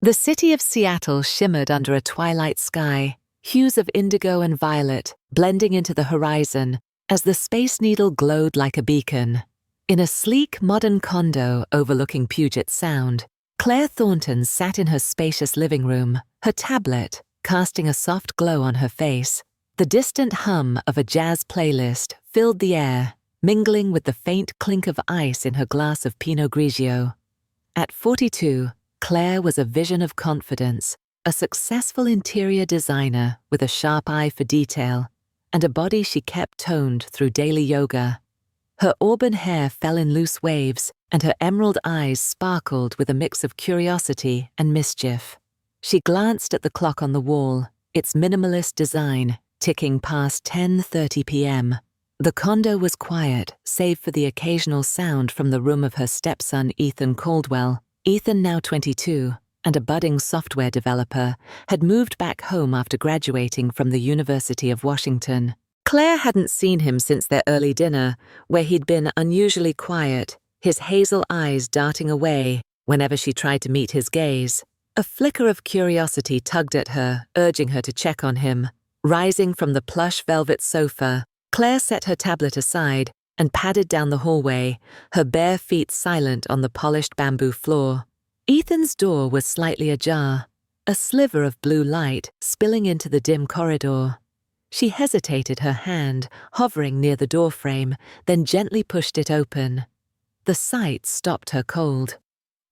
The city of Seattle shimmered under a twilight sky, hues of indigo and violet blending into the horizon as the Space Needle glowed like a beacon. In a sleek, modern condo overlooking Puget Sound, Claire Thornton sat in her spacious living room, her tablet casting a soft glow on her face. The distant hum of a jazz playlist filled the air, mingling with the faint clink of ice in her glass of Pinot Grigio. At 42, Claire was a vision of confidence, a successful interior designer with a sharp eye for detail, and a body she kept toned through daily yoga. Her auburn hair fell in loose waves, and her emerald eyes sparkled with a mix of curiosity and mischief. She glanced at the clock on the wall, its minimalist design ticking past 10:30 p.m. The condo was quiet, save for the occasional sound from the room of her stepson Ethan Caldwell. Ethan, now 22, and a budding software developer, had moved back home after graduating from the University of Washington. Claire hadn't seen him since their early dinner, where he'd been unusually quiet, his hazel eyes darting away whenever she tried to meet his gaze. A flicker of curiosity tugged at her, urging her to check on him. Rising from the plush velvet sofa, Claire set her tablet aside and padded down the hallway, her bare feet silent on the polished bamboo floor. Ethan's door was slightly ajar, a sliver of blue light spilling into the dim corridor. She hesitated, her hand hovering near the doorframe, then gently pushed it open. The sight stopped her cold.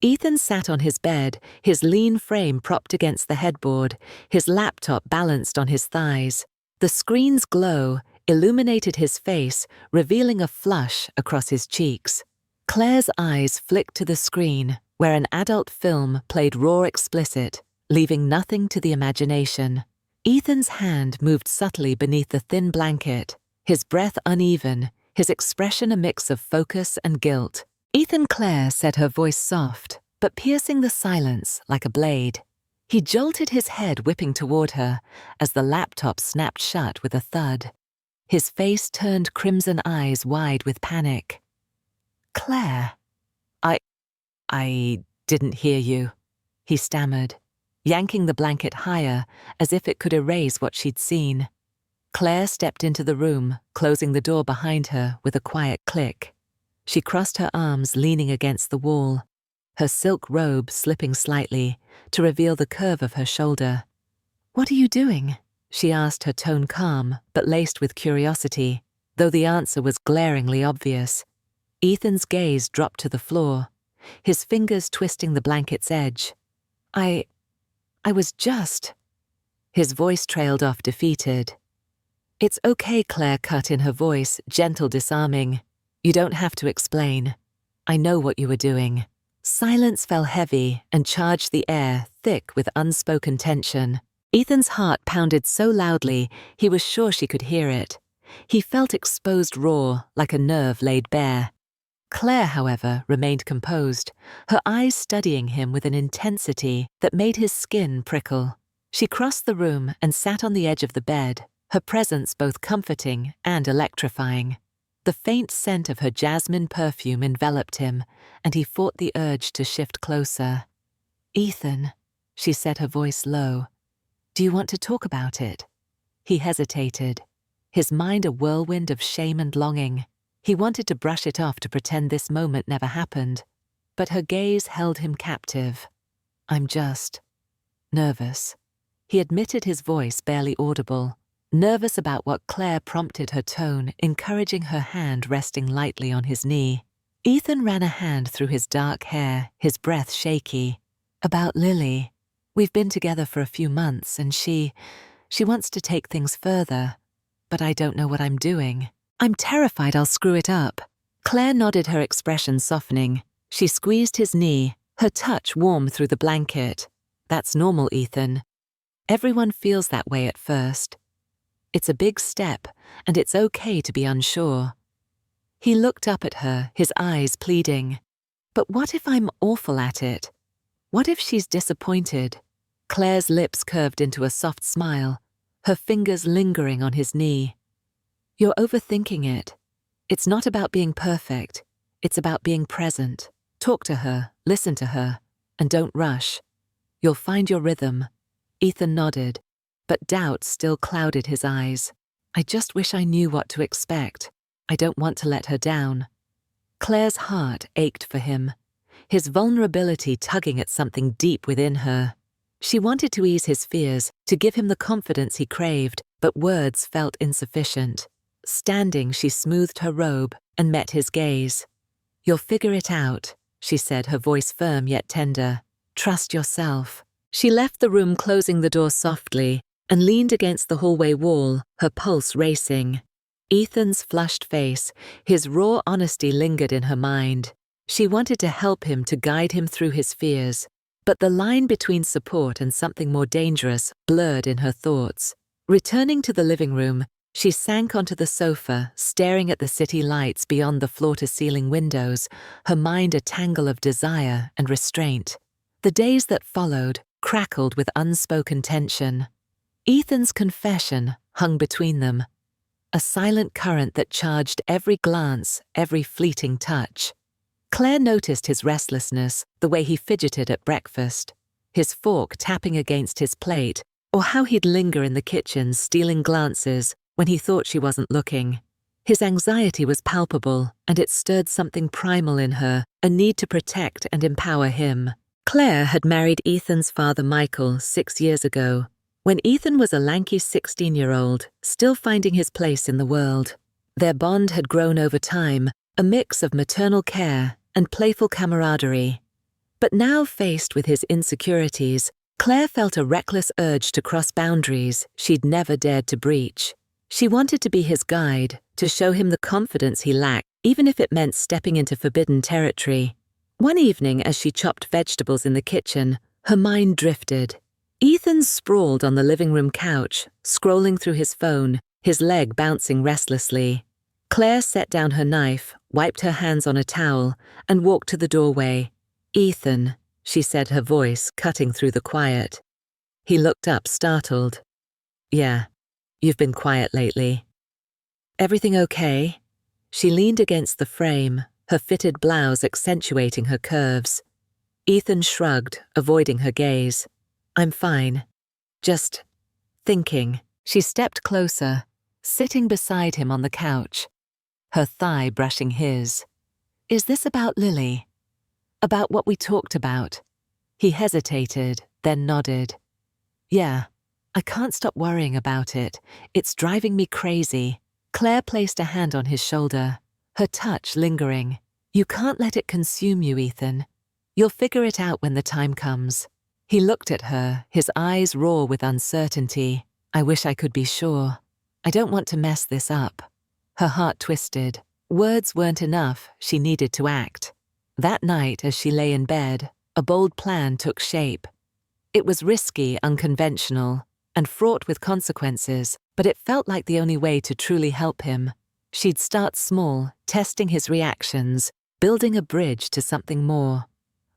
Ethan sat on his bed, his lean frame propped against the headboard, his laptop balanced on his thighs. The screen's glow illuminated his face, revealing a flush across his cheeks. Claire's eyes flicked to the screen, where an adult film played raw explicit, leaving nothing to the imagination. Ethan's hand moved subtly beneath the thin blanket, his breath uneven, his expression a mix of focus and guilt. Claire said, her voice soft, but piercing the silence like a blade. He jolted his head, whipping toward her, as the laptop snapped shut with a thud. His face turned crimson, eyes wide with panic. "Claire, I didn't hear you," he stammered, yanking the blanket higher as if it could erase what she'd seen. Claire stepped into the room, closing the door behind her with a quiet click. She crossed her arms, leaning against the wall, her silk robe slipping slightly to reveal the curve of her shoulder. "What are you doing?" she asked, her tone calm but laced with curiosity, though the answer was glaringly obvious. Ethan's gaze dropped to the floor, his fingers twisting the blanket's edge. I was just..." His voice trailed off, defeated. "It's okay," Claire cut in, her voice gentle, disarming. "You don't have to explain. I know what you were doing." Silence fell heavy and charged the air, thick with unspoken tension. Ethan's heart pounded so loudly he was sure she could hear it. He felt exposed raw, like a nerve laid bare. Claire, however, remained composed, her eyes studying him with an intensity that made his skin prickle. She crossed the room and sat on the edge of the bed, her presence both comforting and electrifying. The faint scent of her jasmine perfume enveloped him, and he fought the urge to shift closer. "Ethan," she said, her voice low, "do you want to talk about it?" He hesitated, his mind a whirlwind of shame and longing. He wanted to brush it off, to pretend this moment never happened, but her gaze held him captive. "I'm just nervous," he admitted, his voice barely audible. Nervous about what Claire prompted, her tone encouraging, her hand resting lightly on his knee. Ethan ran a hand through his dark hair, his breath shaky. "About Lily. We've been together for a few months, and she wants to take things further, but I don't know what I'm doing. I'm terrified I'll screw it up." Claire nodded, her expression softening. She squeezed his knee, her touch warm through the blanket. "That's normal, Ethan. Everyone feels that way at first. It's a big step, and it's okay to be unsure." He looked up at her, his eyes pleading. "But what if I'm awful at it? What if she's disappointed?" Claire's lips curved into a soft smile, her fingers lingering on his knee. "You're overthinking it. It's not about being perfect. It's about being present. Talk to her, listen to her, and don't rush." You'll find your rhythm. Ethan nodded, but doubt still clouded his eyes. I just wish I knew what to expect. I don't want to let her down. Claire's heart ached for him, his vulnerability tugging at something deep within her. She wanted to ease his fears, to give him the confidence he craved, but words felt insufficient. Standing, she smoothed her robe and met his gaze. You'll figure it out, she said, her voice firm yet tender. Trust yourself. She left the room, closing the door softly, and leaned against the hallway wall, her pulse racing. Ethan's flushed face, his raw honesty lingered in her mind. She wanted to help him, to guide him through his fears, but the line between support and something more dangerous blurred in her thoughts. Returning to the living room, she sank onto the sofa, staring at the city lights beyond the floor-to-ceiling windows, her mind a tangle of desire and restraint. The days that followed crackled with unspoken tension. Ethan's confession hung between them, a silent current that charged every glance, every fleeting touch. Claire noticed his restlessness, the way he fidgeted at breakfast, his fork tapping against his plate, or how he'd linger in the kitchen, stealing glances when he thought she wasn't looking. His anxiety was palpable, and it stirred something primal in her, a need to protect and empower him. Claire had married Ethan's father Michael 6 years ago, when Ethan was a lanky 16-year-old, still finding his place in the world. Their bond had grown over time, a mix of maternal care and playful camaraderie. But now, faced with his insecurities, Claire felt a reckless urge to cross boundaries she'd never dared to breach. She wanted to be his guide, to show him the confidence he lacked, even if it meant stepping into forbidden territory. One evening, as she chopped vegetables in the kitchen, her mind drifted. Ethan sprawled on the living room couch, scrolling through his phone, his leg bouncing restlessly. Claire set down her knife, wiped her hands on a towel, and walked to the doorway. "Ethan," she said, her voice cutting through the quiet. He looked up, startled. "Yeah, you've been quiet lately." "Everything okay?" She leaned against the frame, her fitted blouse accentuating her curves. Ethan shrugged, avoiding her gaze. "I'm fine. Just thinking." She stepped closer, sitting beside him on the couch, her thigh brushing his. "Is this about Lily? About what we talked about?" He hesitated, then nodded. "Yeah, I can't stop worrying about it. It's driving me crazy." Claire placed a hand on his shoulder, her touch lingering. "You can't let it consume you, Ethan. You'll figure it out when the time comes." He looked at her, his eyes raw with uncertainty. "I wish I could be sure. I don't want to mess this up." Her heart twisted. Words weren't enough, she needed to act. That night, as she lay in bed, a bold plan took shape. It was risky, unconventional, and fraught with consequences, but it felt like the only way to truly help him. She'd start small, testing his reactions, building a bridge to something more.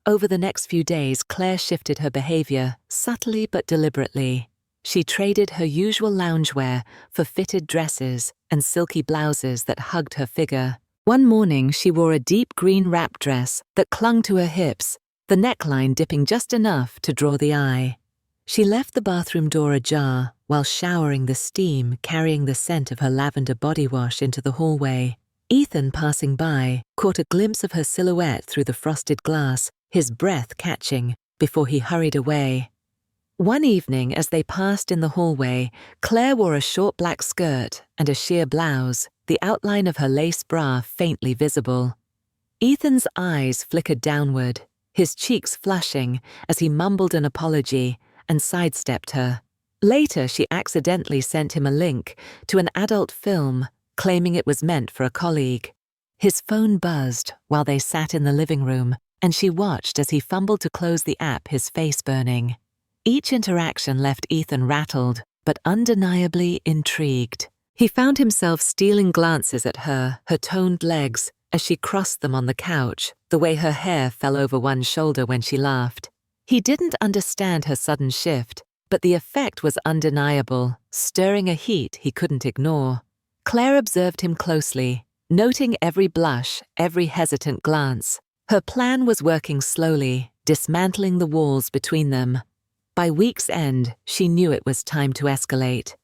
Over the next few days, Claire shifted her behavior, subtly but deliberately. She traded her usual loungewear for fitted dresses and silky blouses that hugged her figure. One morning, she wore a deep green wrap dress that clung to her hips, the neckline dipping just enough to draw the eye. She left the bathroom door ajar while showering the steam, carrying the scent of her lavender body wash into the hallway. Ethan, passing by, caught a glimpse of her silhouette through the frosted glass, his breath catching, before he hurried away. One evening, as they passed in the hallway, Claire wore a short black skirt and a sheer blouse, the outline of her lace bra faintly visible. Ethan's eyes flickered downward, his cheeks flushing as he mumbled an apology and sidestepped her. Later, she accidentally sent him a link to an adult film, claiming it was meant for a colleague. His phone buzzed while they sat in the living room, and she watched as he fumbled to close the app, his face burning. Each interaction left Ethan rattled, but undeniably intrigued. He found himself stealing glances at her toned legs, as she crossed them on the couch, the way her hair fell over one shoulder when she laughed. He didn't understand her sudden shift, but the effect was undeniable, stirring a heat he couldn't ignore. Claire observed him closely, noting every blush, every hesitant glance. Her plan was working slowly, dismantling the walls between them. By week's end, she knew it was time to escalate.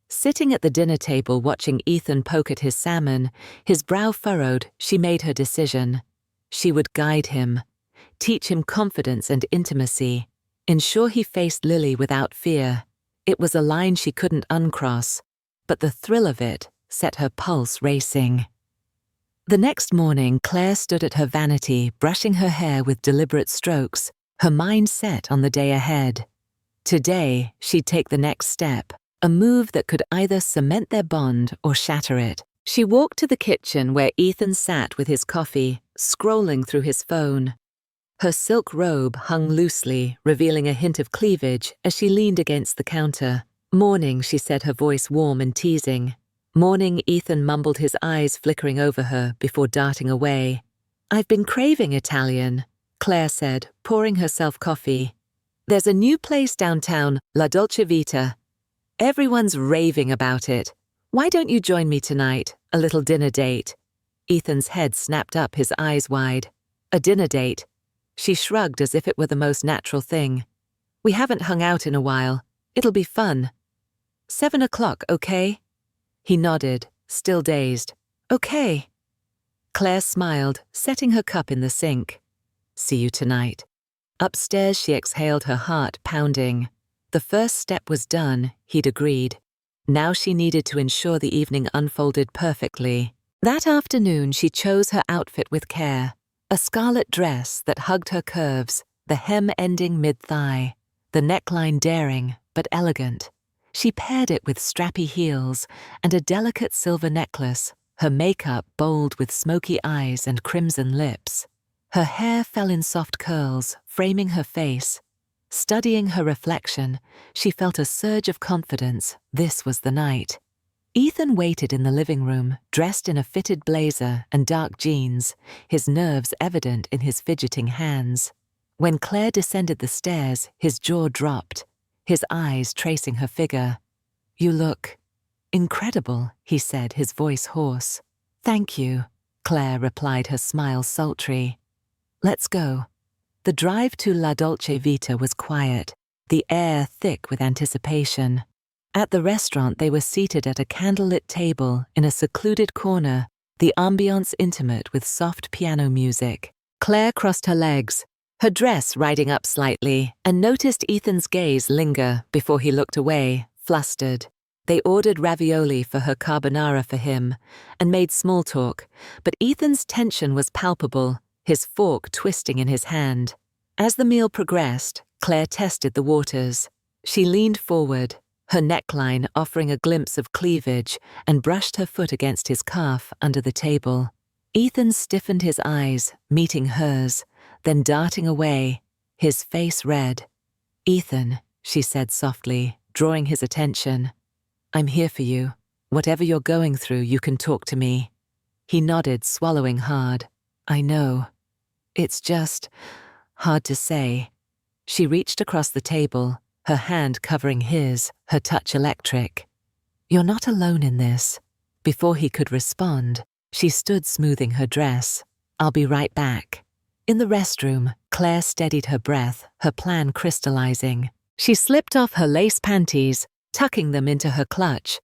Sitting at the dinner table watching Ethan poke at his salmon, his brow furrowed, she made her decision. She would guide him, teach him confidence and intimacy, ensure he faced Lily without fear. It was a line she couldn't uncross, but the thrill of it set her pulse racing. The next morning, Claire stood at her vanity, brushing her hair with deliberate strokes, her mind set on the day ahead. Today, she'd take the next step, a move that could either cement their bond or shatter it. She walked to the kitchen where Ethan sat with his coffee, scrolling through his phone. Her silk robe hung loosely, revealing a hint of cleavage as she leaned against the counter. "Morning," she said, her voice warm and teasing. "Morning," Ethan mumbled, his eyes flickering over her before darting away. "I've been craving Italian," Claire said, pouring herself coffee. "There's a new place downtown, La Dolce Vita. Everyone's raving about it. Why don't you join me tonight? A little dinner date." Ethan's head snapped up, his eyes wide. "A dinner date?" She shrugged as if it were the most natural thing. "We haven't hung out in a while. It'll be fun." 7 o'clock, okay?" He nodded, still dazed. "Okay." Claire smiled, setting her cup in the sink. "See you tonight." Upstairs, she exhaled, her heart pounding. The first step was done, he'd agreed. Now she needed to ensure the evening unfolded perfectly. That afternoon, she chose her outfit with care. A scarlet dress that hugged her curves, the hem ending mid-thigh, the neckline daring but elegant. She paired it with strappy heels and a delicate silver necklace, her makeup bold with smoky eyes and crimson lips. Her hair fell in soft curls, framing her face. Studying her reflection, she felt a surge of confidence. This was the night. Ethan waited in the living room, dressed in a fitted blazer and dark jeans, his nerves evident in his fidgeting hands. When Claire descended the stairs, his jaw dropped, his eyes tracing her figure. "You look incredible," he said, his voice hoarse. "Thank you," Claire replied, her smile sultry. "Let's go." The drive to La Dolce Vita was quiet, the air thick with anticipation. At the restaurant, they were seated at a candlelit table in a secluded corner, the ambiance intimate with soft piano music. Claire crossed her legs, her dress riding up slightly, and noticed Ethan's gaze linger before he looked away, flustered. They ordered ravioli for her carbonara for him and made small talk, but Ethan's tension was palpable, his fork twisting in his hand. As the meal progressed, Claire tested the waters. She leaned forward, her neckline offering a glimpse of cleavage, and brushed her foot against his calf under the table. Ethan stiffened his eyes, meeting hers, then darting away, his face red. "Ethan," she said softly, drawing his attention. "I'm here for you. Whatever you're going through, you can talk to me." He nodded, swallowing hard. "I know. It's just hard to say." She reached across the table, her hand covering his, her touch electric. "You're not alone in this." Before he could respond, she stood smoothing her dress. "I'll be right back." In the restroom, Claire steadied her breath, her plan crystallizing. She slipped off her lace panties, tucking them into her clutch,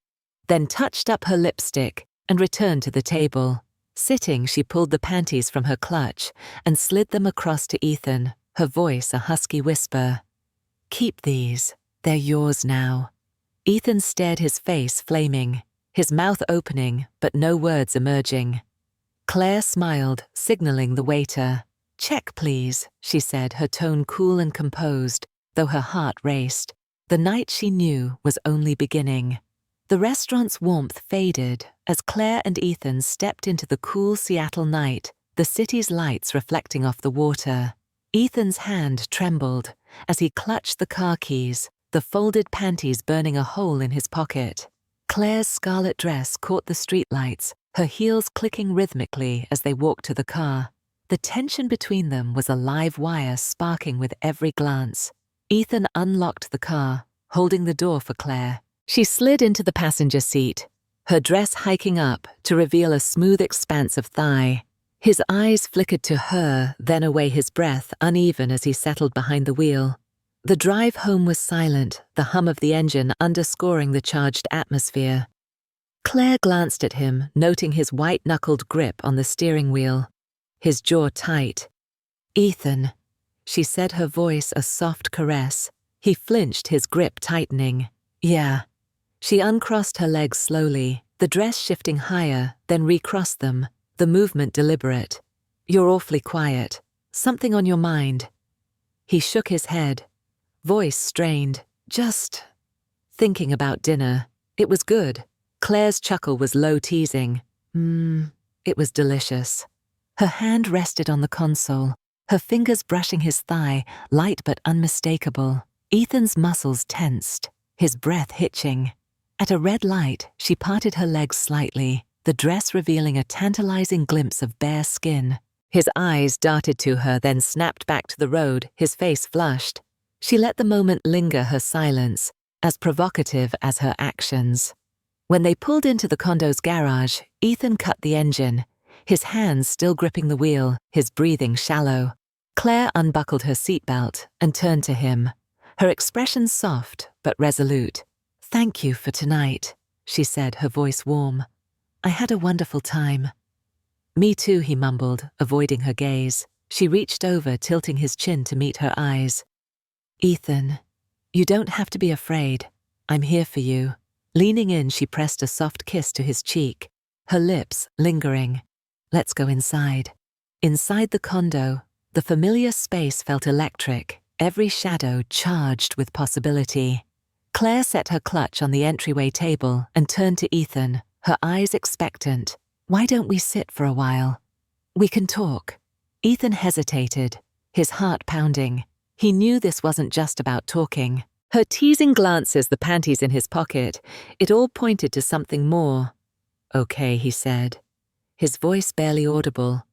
then touched up her lipstick and returned to the table. Sitting, she pulled the panties from her clutch and slid them across to Ethan, her voice a husky whisper. "Keep these. They're yours now." Ethan stared, his face flaming, his mouth opening, but no words emerging. Claire smiled, signaling the waiter. "Check, please," she said, her tone cool and composed, though her heart raced. The night, she knew, was only beginning. The restaurant's warmth faded as Claire and Ethan stepped into the cool Seattle night, the city's lights reflecting off the water. Ethan's hand trembled as he clutched the car keys, the folded panties burning a hole in his pocket. Claire's scarlet dress caught the streetlights, her heels clicking rhythmically as they walked to the car. The tension between them was a live wire sparking with every glance. Ethan unlocked the car, holding the door for Claire. She slid into the passenger seat, her dress hiking up to reveal a smooth expanse of thigh. His eyes flickered to her, then away, his breath uneven as he settled behind the wheel. The drive home was silent, the hum of the engine underscoring the charged atmosphere. Claire glanced at him, noting his white-knuckled grip on the steering wheel, his jaw tight. "Ethan," she said, her voice a soft caress. He flinched, his grip tightening. "Yeah." She uncrossed her legs slowly, the dress shifting higher, then recrossed them, the movement deliberate. "You're awfully quiet. Something on your mind?" He shook his head, voice strained. "Just thinking about dinner. It was good." Claire's chuckle was low teasing. It was delicious." Her hand rested on the console, her fingers brushing his thigh, light but unmistakable. Ethan's muscles tensed, his breath hitching. At a red light, she parted her legs slightly, the dress revealing a tantalizing glimpse of bare skin. His eyes darted to her, then snapped back to the road, his face flushed. She let the moment linger, her silence, as provocative as her actions. When they pulled into the condo's garage, Ethan cut the engine, his hands still gripping the wheel, his breathing shallow. Claire unbuckled her seatbelt and turned to him, her expression soft but resolute. "Thank you for tonight," she said, her voice warm. "I had a wonderful time." "Me too," he mumbled, avoiding her gaze. She reached over, tilting his chin to meet her eyes. "Ethan, you don't have to be afraid. I'm here for you." Leaning in, she pressed a soft kiss to his cheek, her lips lingering. "Let's go inside." Inside the condo, the familiar space felt electric, every shadow charged with possibility. Claire set her clutch on the entryway table and turned to Ethan, her eyes expectant. "Why don't we sit for a while? We can talk." Ethan hesitated, his heart pounding. He knew this wasn't just about talking. Her teasing glances, the panties in his pocket, it all pointed to something more. "Okay," he said, his voice barely audible.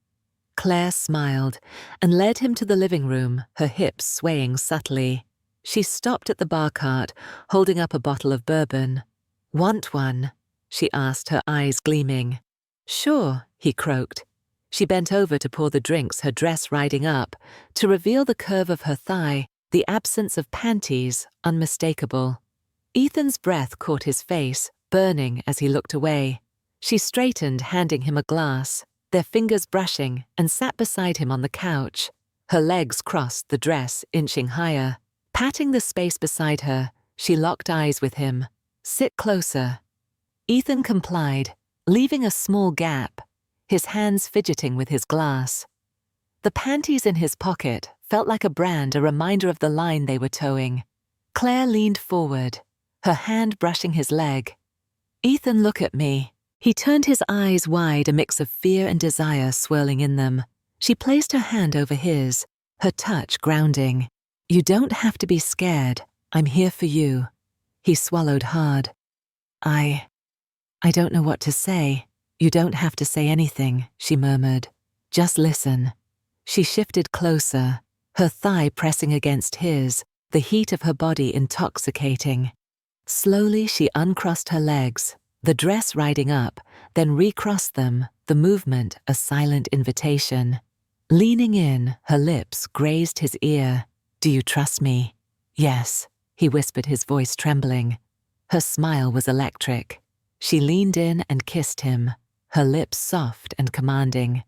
Claire smiled and led him to the living room, her hips swaying subtly. She stopped at the bar cart, holding up a bottle of bourbon. "Want one?" she asked, her eyes gleaming. "Sure," he croaked. She bent over to pour the drinks, her dress riding up, to reveal the curve of her thigh, the absence of panties unmistakable. Ethan's breath caught his face, burning as he looked away. She straightened, handing him a glass, their fingers brushing, and sat beside him on the couch. Her legs crossed, the dress inching higher. Patting the space beside her, she locked eyes with him. "Sit closer." Ethan complied, leaving a small gap, his hands fidgeting with his glass. The panties in his pocket felt like a brand, a reminder of the line they were towing. Claire leaned forward, her hand brushing his leg. "Ethan, look at me." He turned his eyes wide, a mix of fear and desire swirling in them. She placed her hand over his, her touch grounding. "You don't have to be scared. I'm here for you." He swallowed hard. I don't know what to say." "You don't have to say anything," she murmured. "Just listen." She shifted closer, her thigh pressing against his, the heat of her body intoxicating. Slowly she uncrossed her legs, the dress riding up, then recrossed them, the movement a silent invitation. Leaning in, her lips grazed his ear. "Do you trust me?" "Yes," he whispered, his voice trembling. Her smile was electric. She leaned in and kissed him, her lips soft and commanding.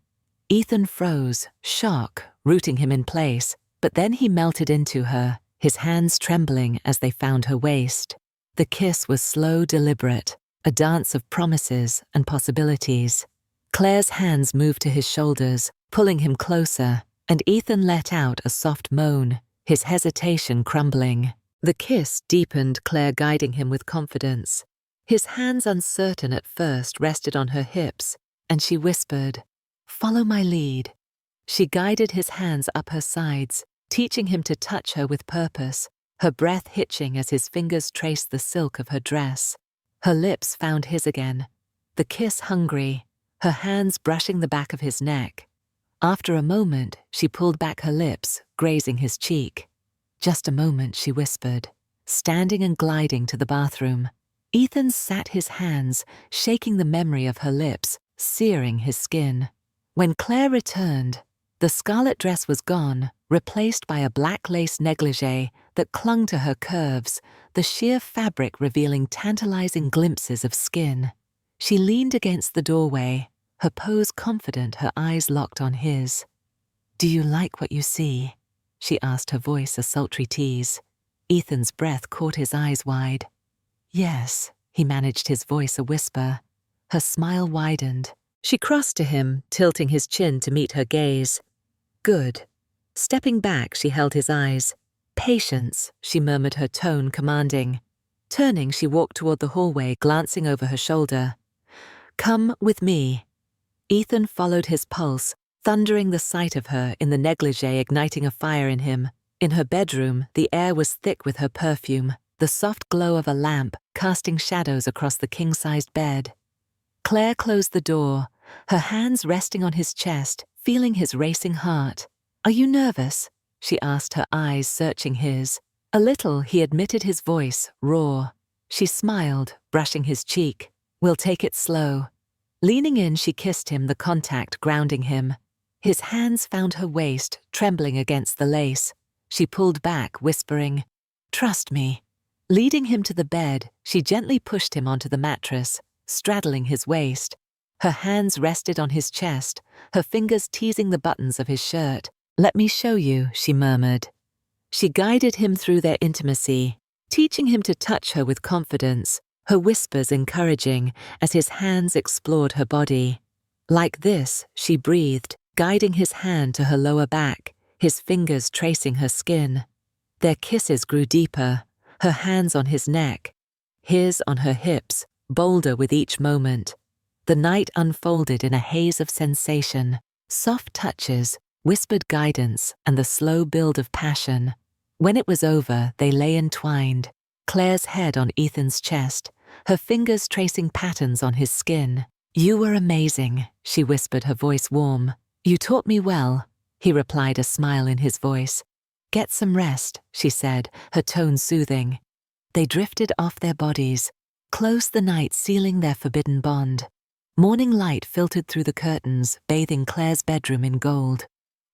Ethan froze, shock rooting him in place, but then he melted into her, his hands trembling as they found her waist. The kiss was slow, deliberate, a dance of promises and possibilities. Claire's hands moved to his shoulders, pulling him closer, and Ethan let out a soft moan, his hesitation crumbling. The kiss deepened, Claire guiding him with confidence. His hands, uncertain at first, rested on her hips, and she whispered, "Follow my lead." She guided his hands up her sides, teaching him to touch her with purpose, her breath hitching as his fingers traced the silk of her dress. Her lips found his again, the kiss hungry, her hands brushing the back of his neck. After a moment, she pulled back her lips, grazing his cheek. "Just a moment," she whispered, standing and gliding to the bathroom. Ethan sat his hands, shaking the memory of her lips, searing his skin. When Claire returned, the scarlet dress was gone, replaced by a black lace negligee that clung to her curves, the sheer fabric revealing tantalizing glimpses of skin. She leaned against the doorway, her pose confident, her eyes locked on his. "Do you like what you see?" she asked, her voice a sultry tease. Ethan's breath caught his eyes wide. "Yes," he managed, his voice a whisper. Her smile widened. She crossed to him, tilting his chin to meet her gaze. "Good." Stepping back, she held his eyes. "Patience," she murmured, her tone commanding. Turning, she walked toward the hallway, glancing over her shoulder. "Come with me." Ethan followed his pulse, thundering the sight of her in the negligee, igniting a fire in him. In her bedroom, the air was thick with her perfume, the soft glow of a lamp casting shadows across the king-sized bed. Claire closed the door, her hands resting on his chest, feeling his racing heart. "Are you nervous?" she asked, her eyes searching his. "A little," he admitted, his voice raw. She smiled, brushing his cheek. "We'll take it slow." Leaning in, she kissed him, the contact grounding him. His hands found her waist, trembling against the lace. She pulled back, whispering, "Trust me." Leading him to the bed, she gently pushed him onto the mattress, straddling his waist. Her hands rested on his chest, her fingers teasing the buttons of his shirt. "Let me show you," she murmured. She guided him through their intimacy, teaching him to touch her with confidence, her whispers encouraging as his hands explored her body. "Like this," she breathed, guiding his hand to her lower back, his fingers tracing her skin. Their kisses grew deeper, her hands on his neck, his on her hips, bolder with each moment. The night unfolded in a haze of sensation, soft touches, whispered guidance, and the slow build of passion. When it was over, they lay entwined, Claire's head on Ethan's chest, her fingers tracing patterns on his skin. "You were amazing," she whispered, her voice warm. "You taught me well," he replied, a smile in his voice. "Get some rest," she said, her tone soothing. They drifted off their bodies, close the night sealing their forbidden bond. Morning light filtered through the curtains, bathing Claire's bedroom in gold.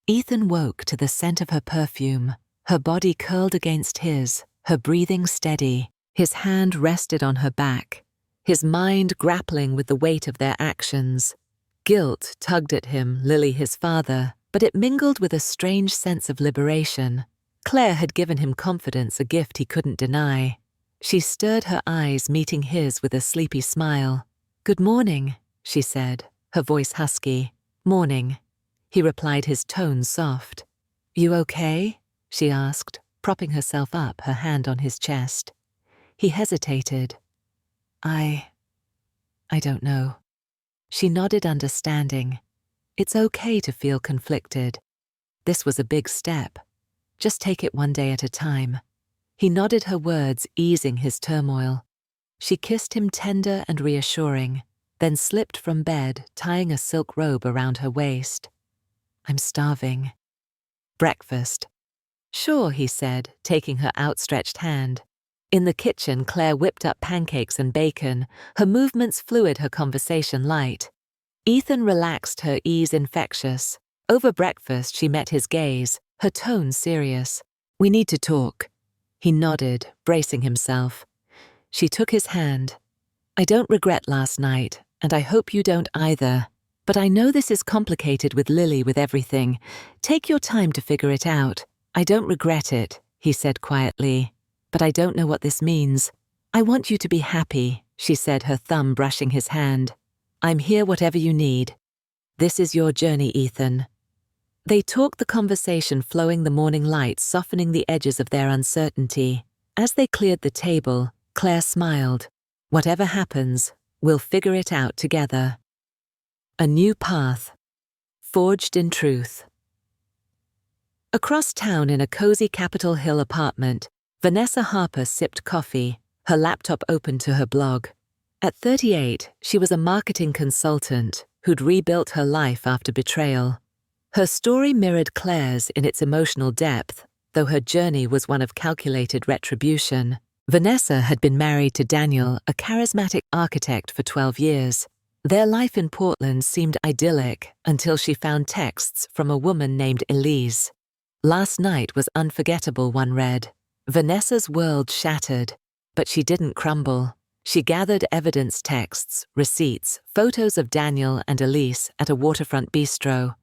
Ethan woke to the scent of her perfume, her body curled against his, her breathing steady. His hand rested on her back, his mind grappling with the weight of their actions. Guilt tugged at him, Lily his father, but it mingled with a strange sense of liberation. Claire had given him confidence, a gift he couldn't deny. She stirred her eyes, meeting his with a sleepy smile. "Good morning," she said, her voice husky. "Morning," he replied, his tone soft. "You okay?" she asked, propping herself up, her hand on his chest. He hesitated. I don't know." She nodded, understanding. It's okay to feel conflicted. This was a big step. Just take it one day at a time. He nodded her words, easing his turmoil. She kissed him, tender and reassuring, then slipped from bed, tying a silk robe around her waist. "I'm starving." "Breakfast." "Sure," he said, taking her outstretched hand. In the kitchen, Claire whipped up pancakes and bacon, her movements fluid, her conversation light. Ethan relaxed, her ease infectious. Over breakfast, she met his gaze, her tone serious. "We need to talk." He nodded, bracing himself. She took his hand. "I don't regret last night, and I hope you don't either. But I know this is complicated with Lily, with everything. Take your time to figure it out. I don't regret it," he said quietly. "But I don't know what this means. I want you to be happy," she said, her thumb brushing his hand. "I'm here whatever you need. This is your journey, Ethan." They talked, the conversation flowing, the morning light softening the edges of their uncertainty. As they cleared the table, Claire smiled. "Whatever happens, we'll figure it out together." A new path, forged in truth. Across town, in a cozy Capitol Hill apartment, Vanessa Harper sipped coffee, her laptop open to her blog. At 38, she was a marketing consultant who'd rebuilt her life after betrayal. Her story mirrored Claire's in its emotional depth, though her journey was one of calculated retribution. Vanessa had been married to Daniel, a charismatic architect, for 12 years. Their life in Portland seemed idyllic until she found texts from a woman named Elise. "Last night was unforgettable," one read. Vanessa's world shattered, but she didn't crumble. She gathered evidence texts, receipts, photos of Daniel and Elise at a waterfront bistro.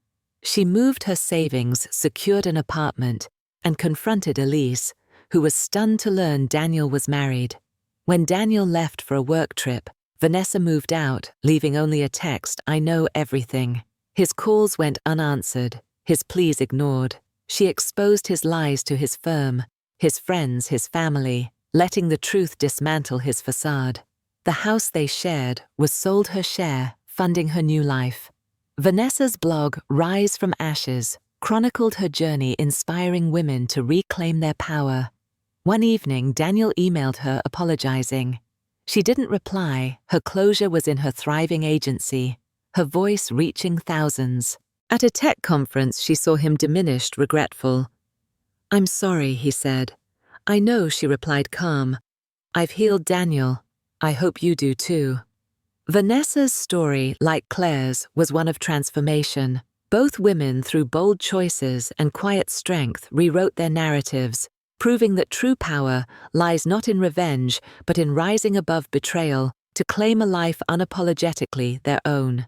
She moved her savings, secured an apartment, and confronted Elise, who was stunned to learn Daniel was married. When Daniel left for a work trip, Vanessa moved out, leaving only a text, "I know everything." His calls went unanswered, his pleas ignored. She exposed his lies to his firm, his friends, his family, letting the truth dismantle his facade. The house they shared was sold her share, funding her new life. Vanessa's blog, Rise from Ashes, chronicled her journey inspiring women to reclaim their power. One evening, Daniel emailed her apologizing. She didn't reply. Her closure was in her thriving agency, her voice reaching thousands. At a tech conference, she saw him diminished, regretful. "I'm sorry," he said. "I know," she replied, calm. "I've healed Daniel. I hope you do too." Vanessa's story, like Claire's, was one of transformation. Both women, through bold choices and quiet strength, rewrote their narratives, proving that true power lies not in revenge, but in rising above betrayal to claim a life unapologetically their own.